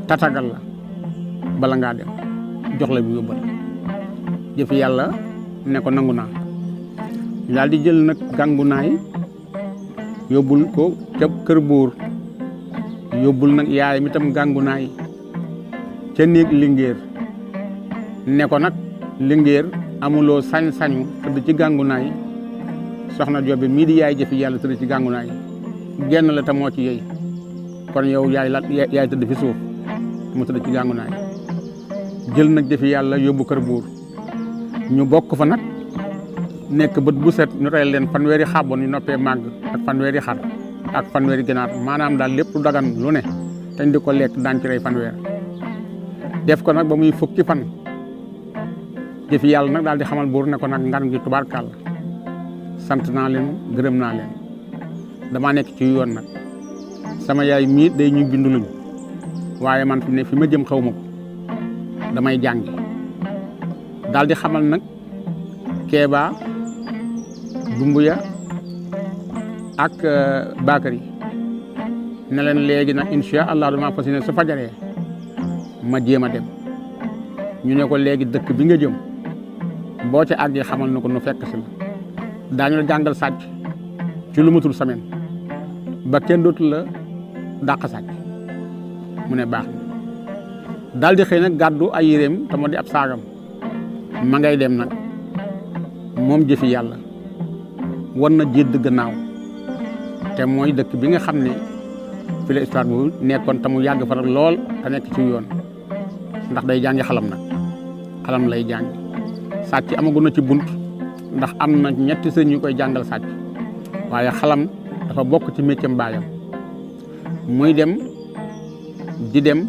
tatagal la bala ngaa dem jox la bi yóbbal jëfi yàlla ne ko nangu naa ñu daal di jël nag Gangunaay yóbbul ko ca kër buur yóbbul nag yaayam itam Gangunaay ca néeg Linguère ne ko nag Linguère amuloo sañ-sañu tëdd ci Gangunaay soxna Joobe mii di yaay jëfi yàlla tëdd ci Gangunaay genn la te moo ci yey kon yow yaay tëdd fi suuf mu tëdd ci Gangunaay jël nag jëfi yàlla yóbbu kër buur ñu bokk fa nag nekk bët bu set ñu rey leen fanweeri xàbboon yu noppee màgg ak fanweeri xar ak fanweeri ginaar maanaam daal lépp lu dagan lu ne dañ di ko lekk daan ci rey fanweer def ko nag ba muy fukki fan jëfi yàlla nag daal di xamal buur ne ko nag ngan gi tubaarkàlla sant naa leen gërëm naa leen damaa nekk ci yoon nag sama yaay mii day ñu bindu luñ waaye man fi ne fi ma jëm xaw ma ko damay jàngi daal di xamal nag Keeba Dumbuya ak Bakary ne leen léegi nag incha allah dama fas yéene su fajaree ma jéem a dem ñu ne ko léegi dëkk bi nga jëm boo ca àggee xamal na ko nu fekk si la daañu la jàngal sàcc ci lu matul semaine ba kenn dootul la dàq sàcc mu ne baax na daal di xëy nag gàddu ay yéreem te moo di ab saagam ma ngay dem nag moom jëfi yàlla war na jédd gannaaw te mooy dëkk bi nga xam ne fi la histoire bu nekkoon te mu yàgg fa nag lool te nekk ci yoon ndax day jàngi xalam nag xalam lay jàngi sàcc amagu na ci bunt ndax am na ñetti sëñ ñu koy jàngal sàcc waaye xalam dafa bokk ci métier baayam muy dem di dem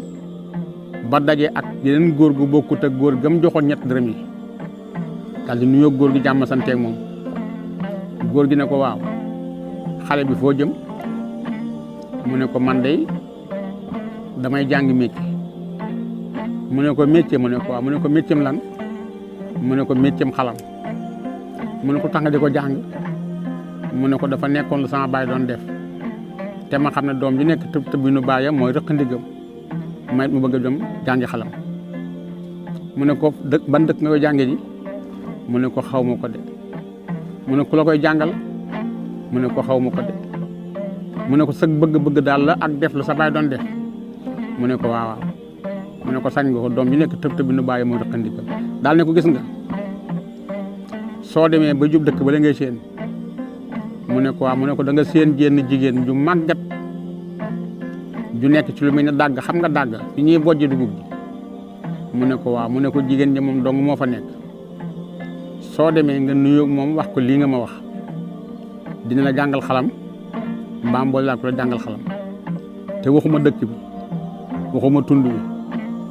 ba daje ak yeneen góor gu bokkut ak góor gam joxoon ñett dërëm yi daal di nuyoo góor gi jàmm santeeg moom góor gi ne ko waaw xale bi foo jëm mu ne ko man de damay jàngi métier mu ne ko métier mu ne ko waaw mu ne ko métier lan mu ne ko métier xalam mu ne ko tax nga di ko jàng mu ne ko dafa nekkoon lu sama baay doon def te ma xam ne doom ji nekk tëbbinu baayam mooy rëq ndigam may mu bëgg a dem jàngi xalam mu ne ko ban dëkk nga koy jànge ji mu ne ko xaw ma ko de mu ne ku la koy jàngal mu ne ko xaw ma ko de mu ne ko sëg bëgg-bëgg daal la ak def lu sa baay doon def mu ne ko waaw mu ne ko sañ nga ko doom ji nekk tëbbinu baayam mooy rëq ndigam daal ne ko gis nga soo demee ba jub dëkk ba la ngay séen mu ne ko waaw mu ne ko da nga séen jenn jigéen ju màggat ju nekk ci lu mel ne dàgg xam nga dàgg fi ñuy bojj dugub ji mu ne ko waaw mu ne ko jigéen ñi moom dong moo fa nekk soo demee nga nuyoo moom wax ko lii nga ma wax dina la jàngal xalam mbaam boole laa ko la jàngal xalam te waxuma dëkk bi waxuma tund bi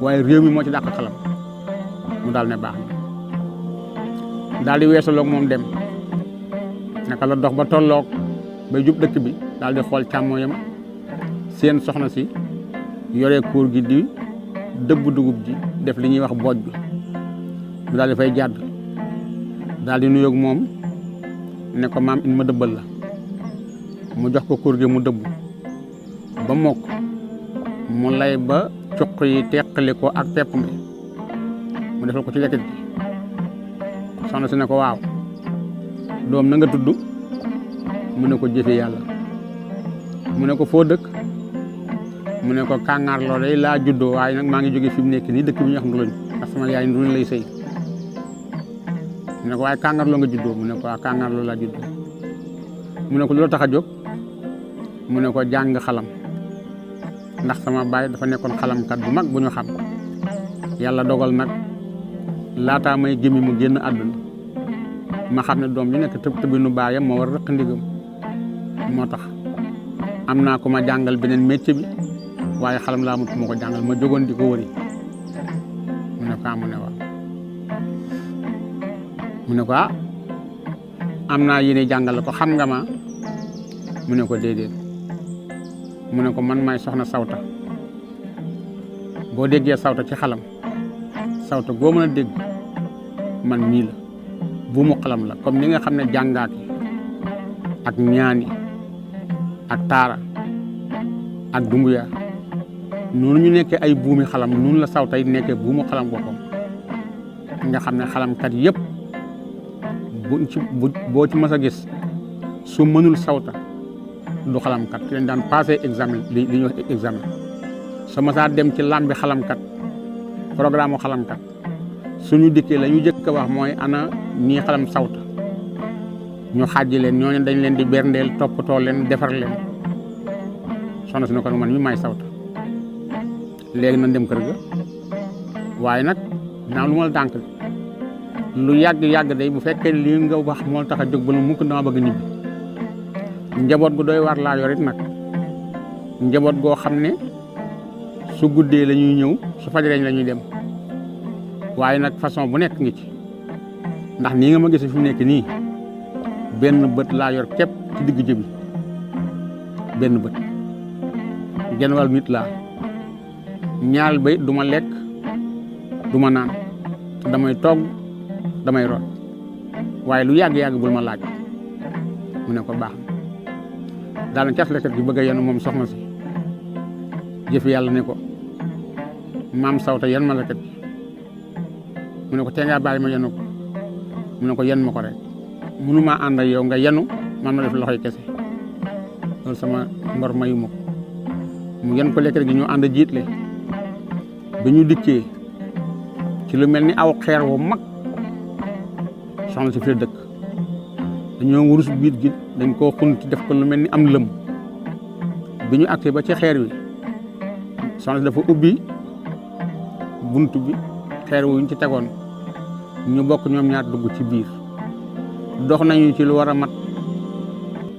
waaye réew mi moo ci dàq xalam mu daal ne baax na daal di weesaloog moom dem naka la dox ba tolloog bay jub dëkk bi daal di xool càmmooyam seen soxna si yore kuur gi di dëbb dugub ji def li ñuy wax booj bi mu daal di fay jàdd daal di nuyoog moom ne ko maam in ma dëbbal la mu jox ko kuur gi mu dëbb ba mokk mu lay ba cuq yi teqali ko ak pepp mi mu defal ko ci lekket gi soxna si ne ko waaw doom na nga tudd mu ne ko jëfe yàlla mu ne ko foo dëkk mu ne ko kàngaar loo day laa juddoo waaye nag maa ngi jóge fi mu nekk nii dëkk bi ñu wax Nduluñ ndax sama yaay Nduluñ lay sëy mu ne ko waaye kàngaar loo nga juddoo mu ne ko waaw kàngaar loo laa juddoo mu ne ko lu la tax a jóg mu ne ko jàng xalam ndax sama baay dafa nekkoon xalamkat bu mag bu ñu xam yàlla dogal nag laataa may gémmi mu génn àdduna ma xam ne doom bi nekk tëbinu baayam moo war a rëq ndigam moo tax am naa ko ma jàngal beneen métier bi waaye xalam laa mut ma ko jàngal ma jógoon di ko wëri mu ne ko mu ne waaw mu ne ko am naa yéene jàngal ko xam nga ma mu ne ko déedéet mu ne ko man maay soxna sawta boo déggee sawta ci xalam sawta boo mën a dégg man mii la bu mu xalam la comme ni nga xam ne jàngaat yi ak ñaani ak taara ak dumbuya noonu ñu nekkee ay buumi xalam noonu la sawta yi nekkee buumu xalam boppam nga xam ne xalamkat yëpp boo ci mas a gis su mënul sawta du xalamkat ci leen daan passé examen li ñuy wax examen su masaa dem ci làmbi xalamkat programme xalamkat suñu dikkee la ñu jëkk a wax mooy ana ñii xalam sawta ñu xàjji leen ñooñu dañ leen di berndeel toppatoo leen defar leen soxna si ne kon man mi may sawta léegi nañ dem kër ga waaye nag dinaa lu ma la dànk lu yàgg day bu fekkee lii nga wax moo tax a jóg ba lu mukk dama bëgg ñibbi njaboot gu doy war laa yorit nag njaboot goo xam ne su guddee la ñuy ñëw su fajareeñ la ñuy dem waaye nag façon bu nekk ngi ci ndax nii nga ma gis fi mu nekk nii benn bët laa yor képp ci digg jëbi benn bët genn wàll nit laa ñaal bay du ma lekk du ma naan damay togg damay root waaye lu yàgg bul ma laaj mu ne ko baax na daal na cas lekkat gi bëgg a yenu moom soxna si jëf yàlla ne ko maam sawta yan ma lekkat gi mu ne ko tee ngaa bàyyi ma yenu ko mu ne ko yen ma ko rek mënumaa ànd ak yow nga yenu man ma def loxoy kese loolu sama ngor mayu ma ko mu yen ko lekkat gi ñu ànd jiitle bi ñu dikkee ci lu mel ni aw xeer wu mag soxna si fi dëkk dañoo wurus biit gi dañ koo xunti def ko lu mel ni am lëm bi ñu agsee ba ci xeer wi soxna si dafa ubbi bunt bi xeer wu ñu ci tegoon ñu bokk ñoom ñaar dugg ci biir dox nañu ci lu war a mat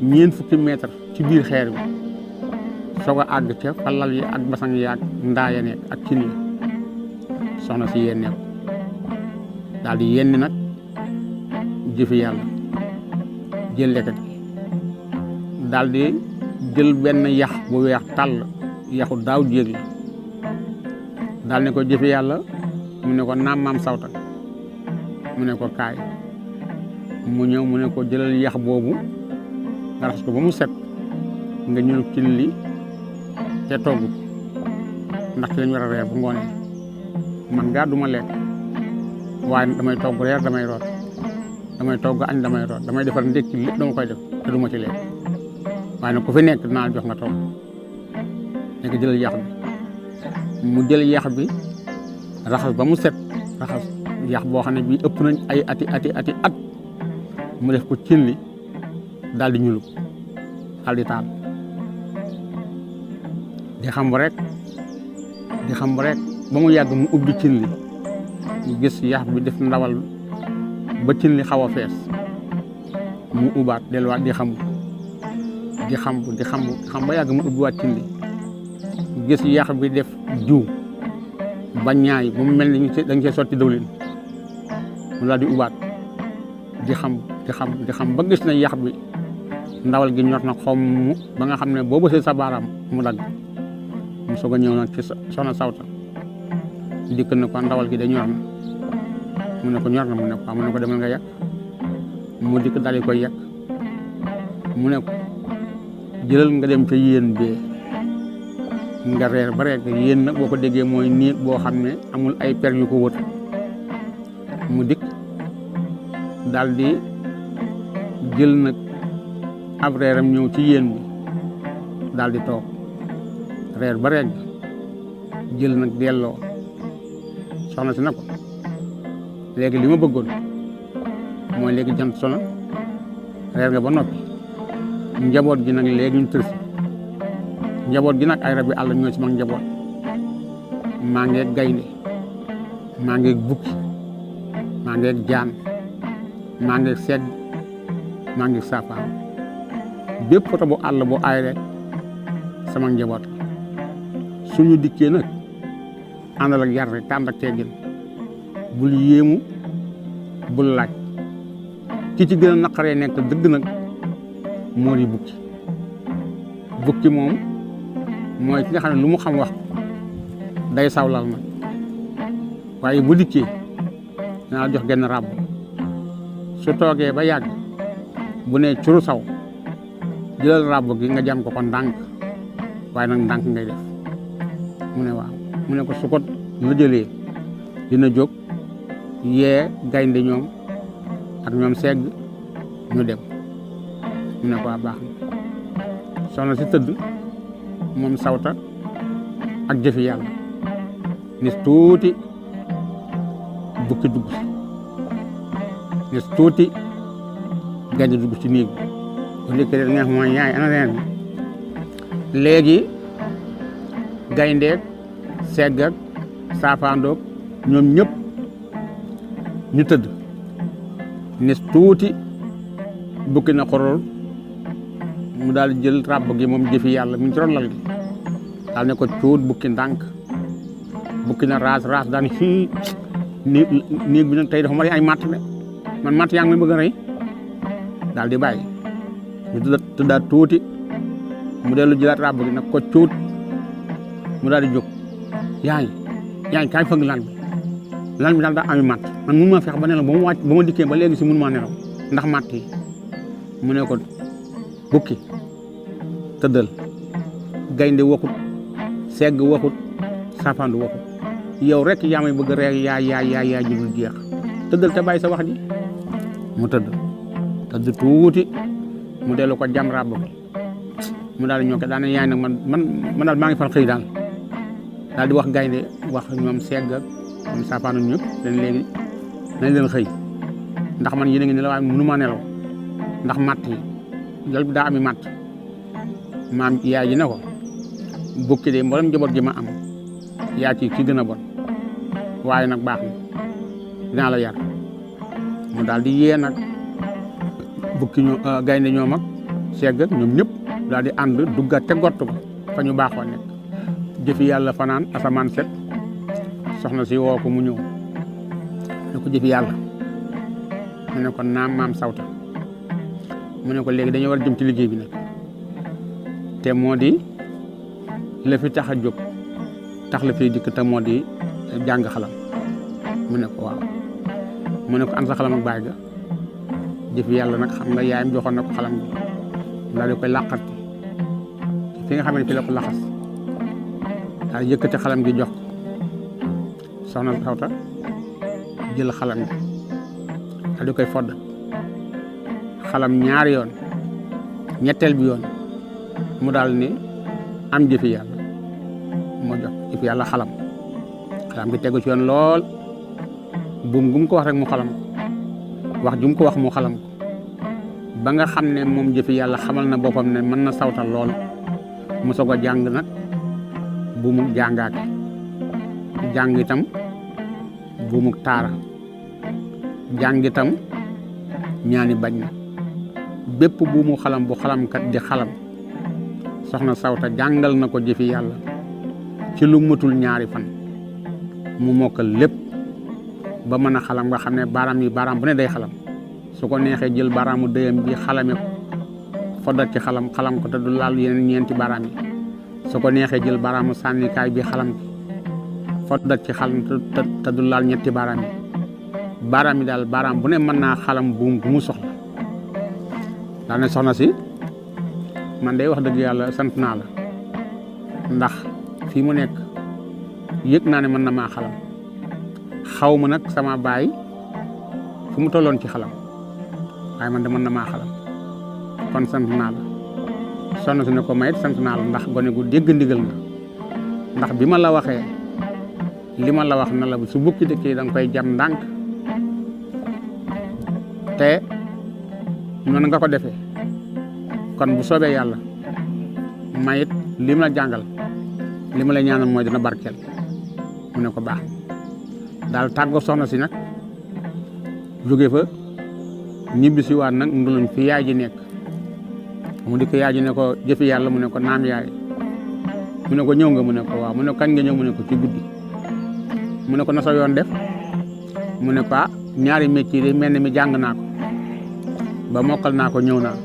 40 mètres ci biir xeer bi soog a àgg ca falal yi ak basang yi ak ndaa ya nekk ak cin yi soxna si yéen nekk daal di yenni nag jëfi yàlla jël lekkat gi daal di jël benn yax bu weex tàll yaxu daaw jéeg la daal ne ko jëfi yàlla mu ne ko naam maam sawta mu ne ko kaay mu ñëw mu ne ko jëlal yax boobu nga raxas ko ba mu set nga ñëw cin li te togg ndax ci lañ war a reer bu ngoonee man ngaa duma lekk waaye damay togg reer damay root damay togg añ damay root damay defar ndékki lépp dama koy def te duma ci lekk waaye nag ku fi nekk dinaa jox nga togg nekk jëlal yax bi mu jël yax bi raxas ba mu set raxas yax boo xam ne bii ëpp nañ ay ati at mu def ko cin li daal di ñulu daal di taal di xam rek ba mu yàgg mu ubbi cin li mu gis yax bi def ndawal ba cin li xaw a fees mu ubaat delluwaat di xam ba yàgg mu ubbiwaat cin li mu gis yax bi def jiw ba ñaay ba mu mel ni dañ cee sotti dawlin mu daal di ubaat di xam ba gis na yax bi ndawal gi ñor na xomm ba nga xam ne boo bësee sa baaraam mu dagg mu soog a ñëw nag ci soxna sawta dikk na ko ndawal gi de ñor na mu ne ko ñor na mu ne ko mu ne ko demal nga yàq mu dikk daal di koy yàq mu ne ko jëlal nga dem ca yéen bee nga reer ba reer yéen nag boo ko déggee mooy néeg boo xam ne amul ay per yu ko wër mu dikk daal di jël nag ab reeram ñëw ci yéen bi daal di toog reer ba reer jël nag delloo soxna si na ko léegi li ma bëggoon mooy léegi jant sona reer nga ba noppi njaboot gi nag léegi ñu tërsi njaboot gi nag ay rab yi àll ñoo ci mag njaboot maa ngeeg gaynde maa ngeeg bukki maa ngeeg jaan maa ngeeg segg maa ngeeg saapaan bépp foto bu àll bu aay rek sama njaboot suñu dikkee nag àndal ak yar rek tànd ak teggin bul yéemu bul laaj ki ci gën a naqaree nekk dëgg nag moo di bukki moom mooy ki nga xam ne lu mu xam wax day sawlal nag waaye bu dikkee danaa jox genn ràbb su toogee ba yàgg bu ne curu saw jëlal ràbb gi nga jam ko ndànk waaye nag ndànk ngay def mu ne waaw mu ne ko su ko la jëlee dina jóg yee gaynde ñoom ak ñoom segg ñu dem mu ne ko baax na soxna si tëdd moom sawta ak jëfi yàlla nis tuuti bukki dugg si nis tuuti gaynde dugg ci néeg bi bu njëkkee nga xam mooy yaay ana reer bi léegi gayndeek segg ak saafaandoog ñoom ñëpp ñu tëdd nis tuuti bukki na xorol mu daal di jël ràbb gi moom jëfi yàlla mu ngi ci ron lal gi daal ne ko cuut bukki ndànk bukki na raas daan fii néeg bi nag tey dafa mari ay matt de man matt yaa ngi may bëgg a rey daal di bàyyi ñu tëddaat tuuti mu dellu jëlaat ràbb gi nag ko cuut mu daal di jóg yaay kaay fëgg lan bi daal daa ami matt man mënu ma fex ba nelaw ba ma wàcc ba ma dikkee ba léegi si mënu maa nelaw ndax matt yi mu ne ko bukki tëddal gaynde waxut segg waxut saafaandu waxut yow rek yaa may bëgg rek yaa ji dul jeex tëddal te bàyyi sa wax ji mu tëdd tuuti mu dellu ko jam ràbb bi mu daal di ñëw daane yaay nag man daal maa ngi fan xëy daal di wax gaynde wax ñoom segg ak ñoom saafaandu ñëpp leen léegi nañ leen xëy ndax man yéen a ngi ne la waaye mënu maa nelaw ndax matt yi lal bi daa ami matt maam yaay ji ne ko bukki de mboolem njaboot gi ma am yaa ci ki gën a bon waaye nag baax na dinaa la yar mu daal di yee nag bukki ñu gaynde ñoom ak segg ñoom ñëpp daal di ànd duggaat te gott ko fa ñu baaxoo nekk jëfi yàlla fanaan asamaan set soxna si woo ko mu ñëw ne ko jëfi yàlla mu ne ko naam maam sawta mu ne ko léegi dañoo war a jëm ci liggéey bi nag te moo di la fi tax a jóg tax la fi dikk te moo di jàng xalam mu ne ko waaw mu ne ko an sa xalam ak baay ga jëfi yàlla nag xam nga yaayam joxoon na ko xalam bi daal di koy làqat fi nga xam ne fi la ko laxas daal yëkkati xalam gi jox ko soxna sawta jël xalam gi daal di koy fodd xalam ñaari yoon ñetteel bi yoon mu daal ni am jëfi yàlla moo jox jëfi yàlla xalam gi tegu ci yoon lool buum gum ko wax rek mu xalam ko wax jum ko wax mu xalam ko ba nga xam ne moom jëfi yàlla xamal na boppam ne mën na sawtal lool mu soog a jàng nag buumu jàngaate jàng itam buumu taara jàng itam ñaani bañ na bépp buumu xalam bu xalamkat di xalam soxna sawta jàngal na ko jëfi yàlla ci lu matul ñaari fan mu mokkal lépp ba mën a xalam nga xam ne baaraam bu ne day xalam su ko neexee jël baaraamu dëyam bi xalame ko foddat ci xalam ko te du laal yeneen ñeenti baaraam yi su ko neexee jël baaraamu sànnikaay bi xalam ci foddat ci xalam te du laal ñetti baaraam yi baaraam yi daal baaraam bu ne mën naa xalam buum bu mu soxla daane soxna si man day wax dëgg yàlla sant naa la ndax fii mu nekk yëg naa ne mën na maa xalam xaw ma nag sama baay fu mu tolloon ci xalam waaye man de mën na maa xalam kon sant naa la soxna si ne ko mayit sant naa la ndax gone gu dégg ndigal nga ndax bi ma la waxee li ma la wax na la su bukki dëkkee da nga koy jam ndànk te noonu nga ko defee kon bu soobee yàlla mayit li ma la jàngal li ma la ñaanal mooy dina barkeel mu ne ko baax daal tàggoo soxna si nag jóge fa ñibbi si waat nag nduluñ fi yaay ji nekk mu di ko yaay ji ne ko jëfi yàlla mu ne ko naam yaay mu ne ko ñëw nga mu ne ko waaw mu ne ko kañ nga ñëw mu ne ko ci guddi mu ne ko na sa yoon def mu ne ko ñaari métier yi mel mi jàng naa ko ba mokkal naa ko ñëw naa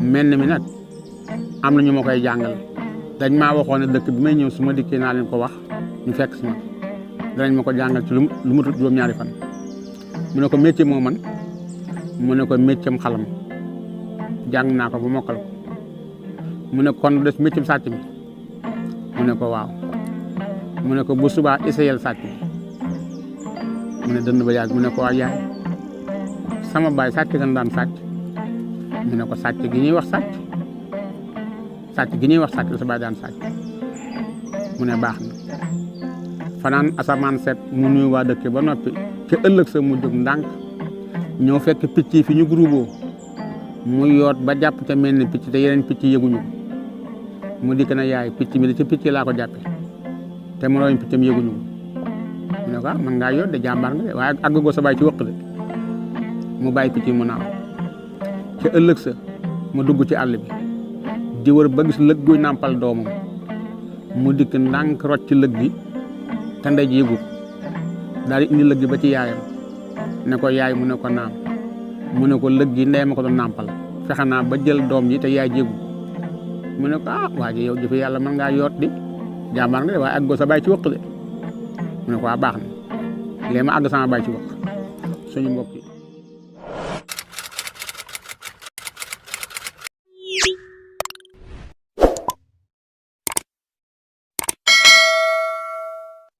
mel mi nag am na ñu ma koy jàngal dañ maa waxoon ne dëkk bi may ñëw su ma dikkee naa leen ko wax ñu fekk si ma danañ ma ko jàngal ci lu mu tudd juróom-ñaari fan mu ne ko métier moo man mu ne ko métier xalam jàng naa ko ba mokkal ko mu ne kon des méccum sàcc mi mu ne ko waaw mu ne ko bu subaa essayel sàcc bi mu ne dënd ba yàgg mu ne ko waa yaay sama baay sàcc gan daan sàcc mu ne ko sàcc gi ñuy wax sàcc la sa baay daan sàcc mu ne baax na fanaan asamaan set mu nuyu waa dëkk ba noppi ca ëllëg sa mu jóg ndànk ñëw fekk picc yi fi ñu groupé mu yoot ba jàpp ca mel ni picc te yeneen picc yëguñu mu dikk na yaay picc mi di ci picc laa ko jàppe te moroomi piccam yëguñu mu ne ko man ngaa yoot de jàmbaar nga de waaye àggagoo sa baay ci wëq de mu bàyyi picc mu naaw ca ëllëg sa mu dugg ci àll bi di wër ba gis lëg guy nàmpal doomam mu dikk ndànk rocc ci lëg gi te ndey ji yëgu daal di indi lëg gi ba ci yaayam ne ko yaay mu ne ko naam mu ne ko lëg gi ndey ma ko doon nàmpal fexe naa ba jël doom ji te yaay jégu mu ne ko waa ji yow jëfe yàlla mën ngaa yoot di jàmbaar nga de waaye àggoo sa baay ci wëq de mu ne ko baax na léegi ma àgg sama baay ci wëq suñu mbokk yi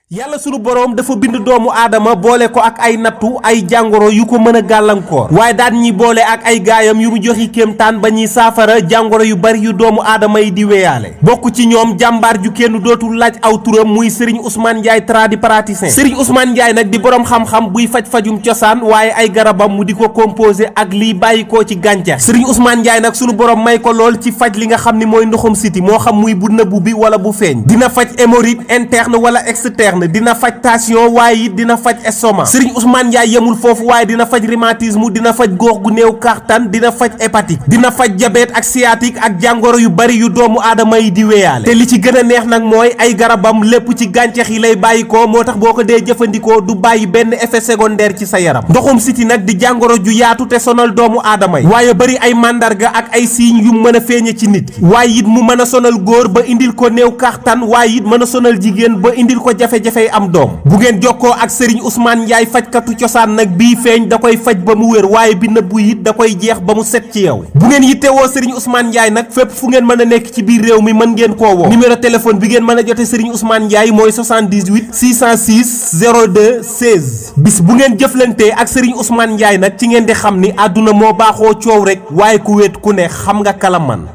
yàlla sunu boroom dafa bind doomu aadama boole ko ak ay nattu ay jàngoro yu ko mën a gàllankoor waaye daan ñi boole ak ay gaayam yu mu joxi kéemtaan ba ñuy saafara jàngoro yu bari yu doomu aadama yi di weyaale bokk ci ñoom jàmbaar ju kenn dootul laaj aw turam muy Serigne Ousmane Ndiaye tradipraticien Serigne Ousmane Ndiaye nag di boroom xam-xam buy faj-fajum cosaan waaye ay garabam mu di ko composé ak liy bàyyikoo ci gàncax Serigne Ousmane Ndiaye nag sunu boroom may ko lool ci faj li nga xam ni mooy ndoxum siti moo xam muy bu nëbbu bi wala bu feeñ dina faj hémorroïde interne wala externe dina faj tension waaye it dina faj estomac Serigne Ousmane Ndiaye yemul foofu waaye dina faj rhumatisme dina faj góor gu néew kàttan dina faj hépatique dina faj diabète ak sciatique ak jàngoro yu bari yu doomu aadama yi di weyaale te li ci gën a neex nag mooy ay garabam lépp ci gàncax yi lay bàyyi ko moo tax boo ko dee jëfandikoo du bàyyi benn effet secondaire ci sa yaram ndoxum siti nag di jàngoro ju yaatu te sonal doomu aadama yi waaye bari ay mandarga ak ay signes yu mën a feeñe ci nit ki waaye it mu mën a sonal góor ba indil ko néew kàttan waaye it mën a sonal jigéen ba indil ko jafe-jafey am doom bu ngeen jokkoo ak Serigne Ousmane Ndiaye fajkatu cosaan nag bii feeñ da koy faj ba mu wér waaye bi nëbbu it da koy jeex ba mu set ci yow bu ngeen yittewoo Serigne Ousmane Ndiaye nag fépp fu ngeen mën a nekk ci biir réew mi mën ngeen koo woo numéro téléphone bi ngeen mën a jote Serigne Ousmane Ndiaye mooy 78 606 02 16 bis bu ngeen jëflantee ak Serigne Ousmane Ndiaye nag ci ngeen di xam ni àdduna moo baaxoo coow rek waaye ku wéet ku ne xam nga kala man